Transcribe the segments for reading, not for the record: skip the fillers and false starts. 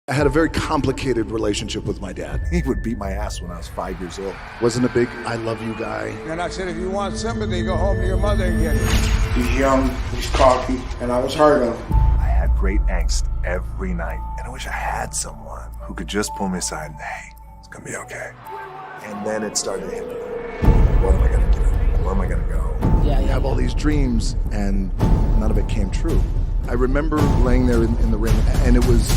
I had a very complicated relationship with my dad. He would beat my ass when I was 5 years old. Wasn't a big I love you guy. And I said, if you want sympathy, go home to your mother and get it. He's young, he's cocky, and I was hurt of him. I had great angst every night, and I wish I had someone who could just pull me aside and, hey, it's gonna be okay. And then it started to hit me. What am I gonna do? Where am I gonna go? You have all these dreams, and none of it came true. I remember laying there in the ring, and it was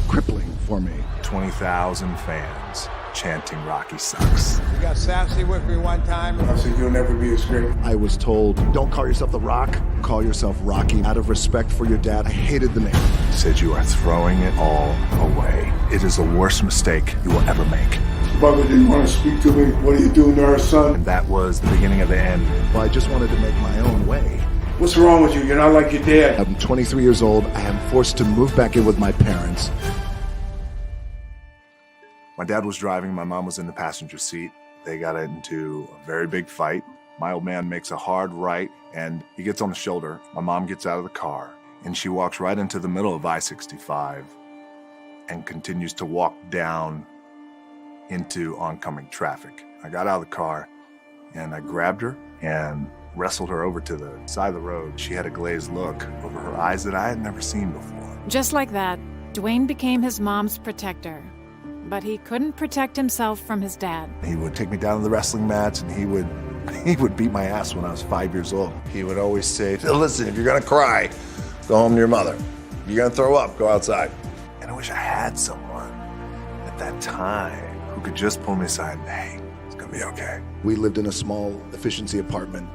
crippling for me. 20,000 fans chanting Rocky sucks. You got sassy with me one time. I said, you'll never be as great. I was told, don't call yourself The Rock, call yourself Rocky. Out of respect for your dad, I hated the name. He said, you are throwing it all away. It is the worst mistake you will ever make. Bubba, do you want to speak to me? What are you doing to our son? And that was the beginning of the end. Well, I just wanted to make my own way. What's wrong with you? You're not like your dad. I'm 23 years old. I am forced to move back in with my parents. My dad was driving, my mom was in the passenger seat. They got into a very big fight. My old man makes a hard right, and he gets on the shoulder. My mom gets out of the car, and she walks right into the middle of I-65 and continues to walk down into oncoming traffic. I got out of the car, and I grabbed her and wrestled her over to the side of the road. She had a glazed look over her eyes that I had never seen before. Just like that, Dwayne became his mom's protector. But he couldn't protect himself from his dad. He would take me down to the wrestling mats, and he would beat my ass when I was 5 years old. He would always say, listen, if you're gonna cry, go home to your mother. If you're gonna throw up, go outside. And I wish I had someone at that time who could just pull me aside and, hey, it's gonna be okay. We lived in a small efficiency apartment.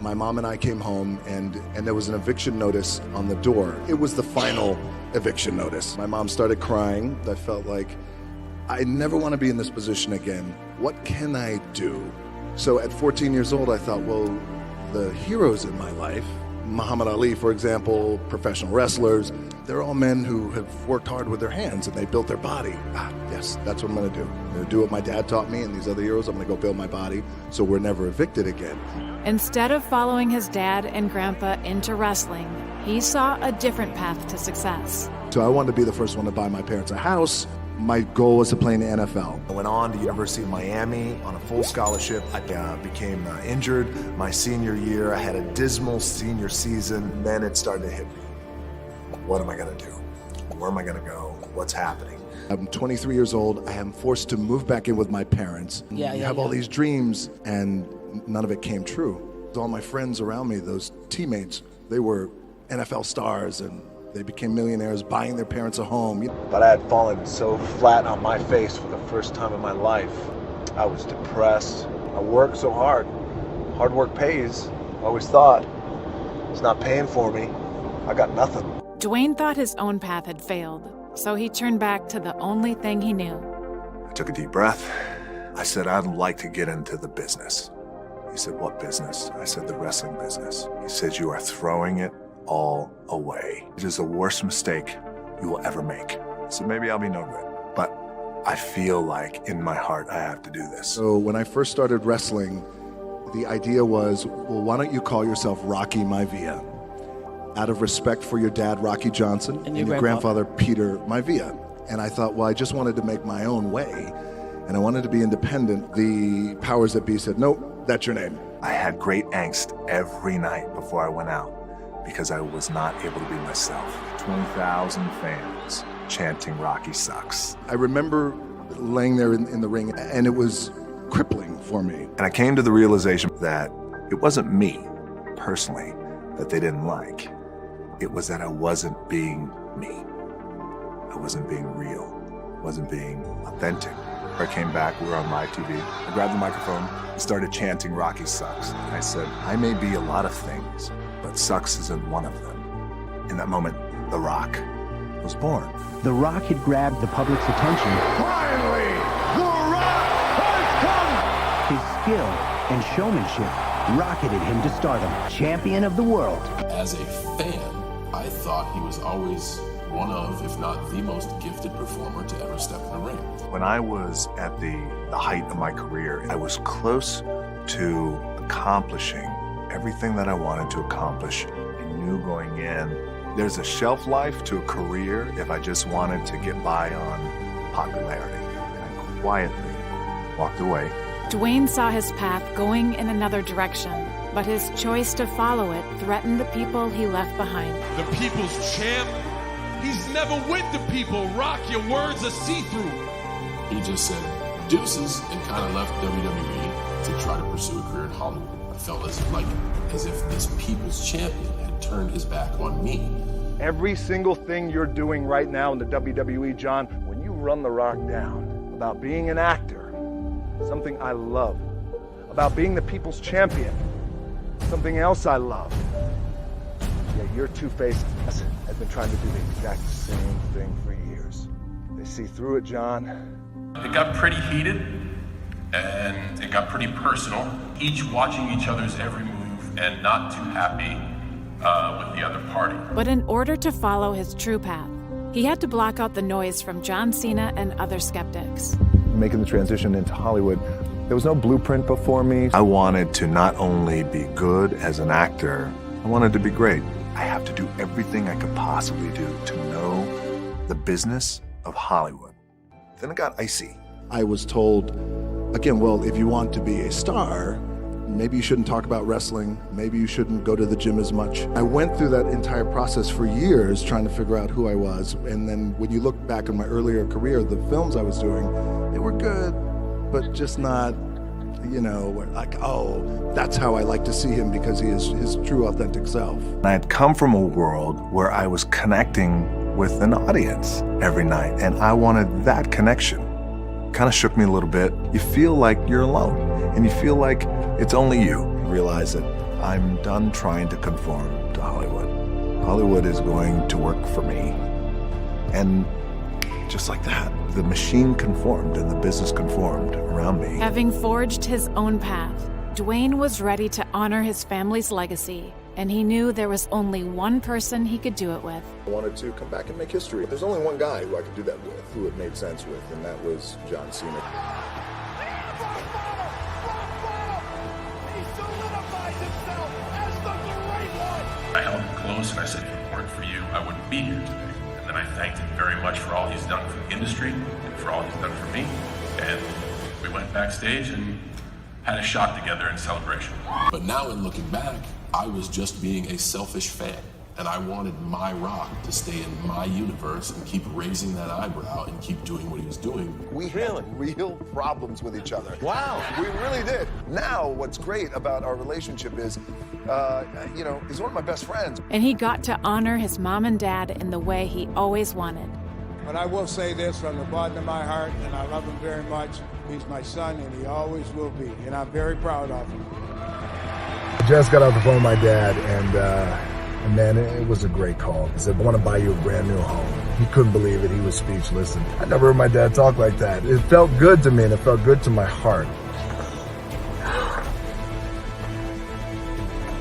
My mom and I came home, and there was an eviction notice on the door. It was the final eviction notice. My mom started crying. I felt like, I never want to be in this position again. What can I do? So at 14 years old, I thought, well, the heroes in my life, Muhammad Ali, for example, professional wrestlers, they're all men who have worked hard with their hands and they built their body. Yes, that's what I'm going to do. I'm going to do what my dad taught me and these other heroes. I'm going to go build my body so we're never evicted again. Instead of following his dad and grandpa into wrestling, he saw a different path to success. So I wanted to be the first one to buy my parents a house. My goal was to play in the NFL. I went on to University of Miami on a full scholarship. I became injured my senior year. I had a dismal senior season. Then it started to hit me. What am I gonna do? Where am I gonna go? What's happening? I'm 23 years old. I am forced to move back in with my parents. You have all these dreams, and none of it came true. All my friends around me, those teammates, they were NFL stars, and they became millionaires buying their parents a home. But I had fallen so flat on my face for the first time in my life. I was depressed. I worked so hard. Hard work pays. I always thought. It's not paying for me. I got nothing. Dwayne thought his own path had failed, so he turned back to the only thing he knew. I took a deep breath. I said, I'd like to get into the business. He said, what business? I said, the wrestling business. He said, you are throwing it all away. It is the worst mistake you will ever make. I said, maybe I'll be no good, but I feel like in my heart I have to do this. So when I first started wrestling, the idea was, well, why don't you call yourself Rocky Maivia? Out of respect for your dad, Rocky Johnson, and your grandfather, Peter Maivia. And I thought, well, I just wanted to make my own way, and I wanted to be independent. The powers that be said, nope, that's your name. I had great angst every night before I went out, because I was not able to be myself. 20,000 fans chanting Rocky sucks. I remember laying there in the ring, and it was crippling for me. And I came to the realization that it wasn't me, personally, that they didn't like. It was that I wasn't being me. I wasn't being real. I wasn't being authentic. I came back, we were on live TV. I grabbed the microphone and started chanting Rocky sucks. And I said, I may be a lot of things, but sucks isn't one of them. In that moment, The Rock was born. The Rock had grabbed the public's attention. Finally, The Rock has come! His skill and showmanship rocketed him to stardom, champion of the world. As a fan, I thought he was always one of, if not the most gifted performer to ever step in the ring. When I was at the height of my career, I was close to accomplishing everything that I wanted to accomplish. I knew going in, There's a shelf life to a career if I just wanted to get by on popularity. And I quietly walked away. Dwayne saw his path going in another direction, but his choice to follow it threatened the people he left behind. The people's champ? He's never with the people. Rock, your words are see-through. He just said deuces and kind of left WWE to try to pursue a career in Hollywood. I felt as if this people's champion had turned his back on me. Every single thing you're doing right now in the WWE, John, when you run The Rock down, about being an actor, something I love, about being the people's champion, something else I love. Yeah, your two-faced ass has been trying to do the exact same thing for years. They see through it, John. It got pretty heated, and it got pretty personal, each watching each other's every move and not too happy with the other party. But in order to follow his true path, he had to block out the noise from John Cena and other skeptics. Making the transition into Hollywood, there was no blueprint before me. I wanted to not only be good as an actor, I wanted to be great. I have to do everything I could possibly do to know the business of Hollywood. Then it got icy. I was told, again, well, if you want to be a star, maybe you shouldn't talk about wrestling. Maybe you shouldn't go to the gym as much. I went through that entire process for years trying to figure out who I was. And then when you look back in my earlier career, the films I was doing, they were good, but just not, like, oh, that's how I like to see him because he is his true, authentic self. I had come from a world where I was connecting with an audience every night, and I wanted that connection. Kind of shook me a little bit. You feel like you're alone, and you feel like it's only you. I realize that I'm done trying to conform to Hollywood. Hollywood is going to work for me. And just like that, the machine conformed and the business conformed around me. Having forged his own path, Dwayne was ready to honor his family's legacy, and he knew there was only one person he could do it with. I wanted to come back and make history. There's only one guy who I could do that with, who it made sense with, and that was John Cena. I held him close and I said, if it weren't for you, I wouldn't be here today. And then I thanked him very much for all he's done for the industry and for all he's done for me. And we went backstage and had a shot together in celebration. But now in looking back, I was just being a selfish fan. And I wanted my Rock to stay in my universe and keep raising that eyebrow and keep doing what he was doing. We had real problems with each other. Wow. We really did. Now, what's great about our relationship is, he's one of my best friends. And he got to honor his mom and dad in the way he always wanted. But I will say this from the bottom of my heart, and I love him very much. He's my son, and he always will be. And I'm very proud of him. Just got off the phone with my dad, and man, it was a great call. He said, I want to buy you a brand new home. He couldn't believe it. He was speechless. And I never heard my dad talk like that. It felt good to me, and it felt good to my heart.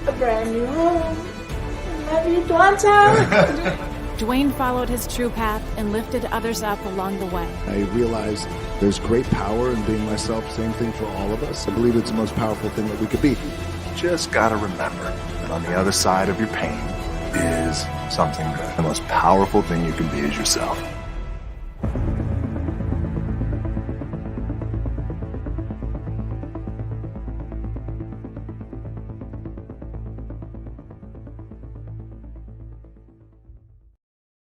A brand new home. Love you, daughter. Dwayne followed his true path and lifted others up along the way. I realized there's great power in being myself. Same thing for all of us. I believe it's the most powerful thing that we could be. Just gotta remember that on the other side of your pain is something good. The most powerful thing you can be is yourself.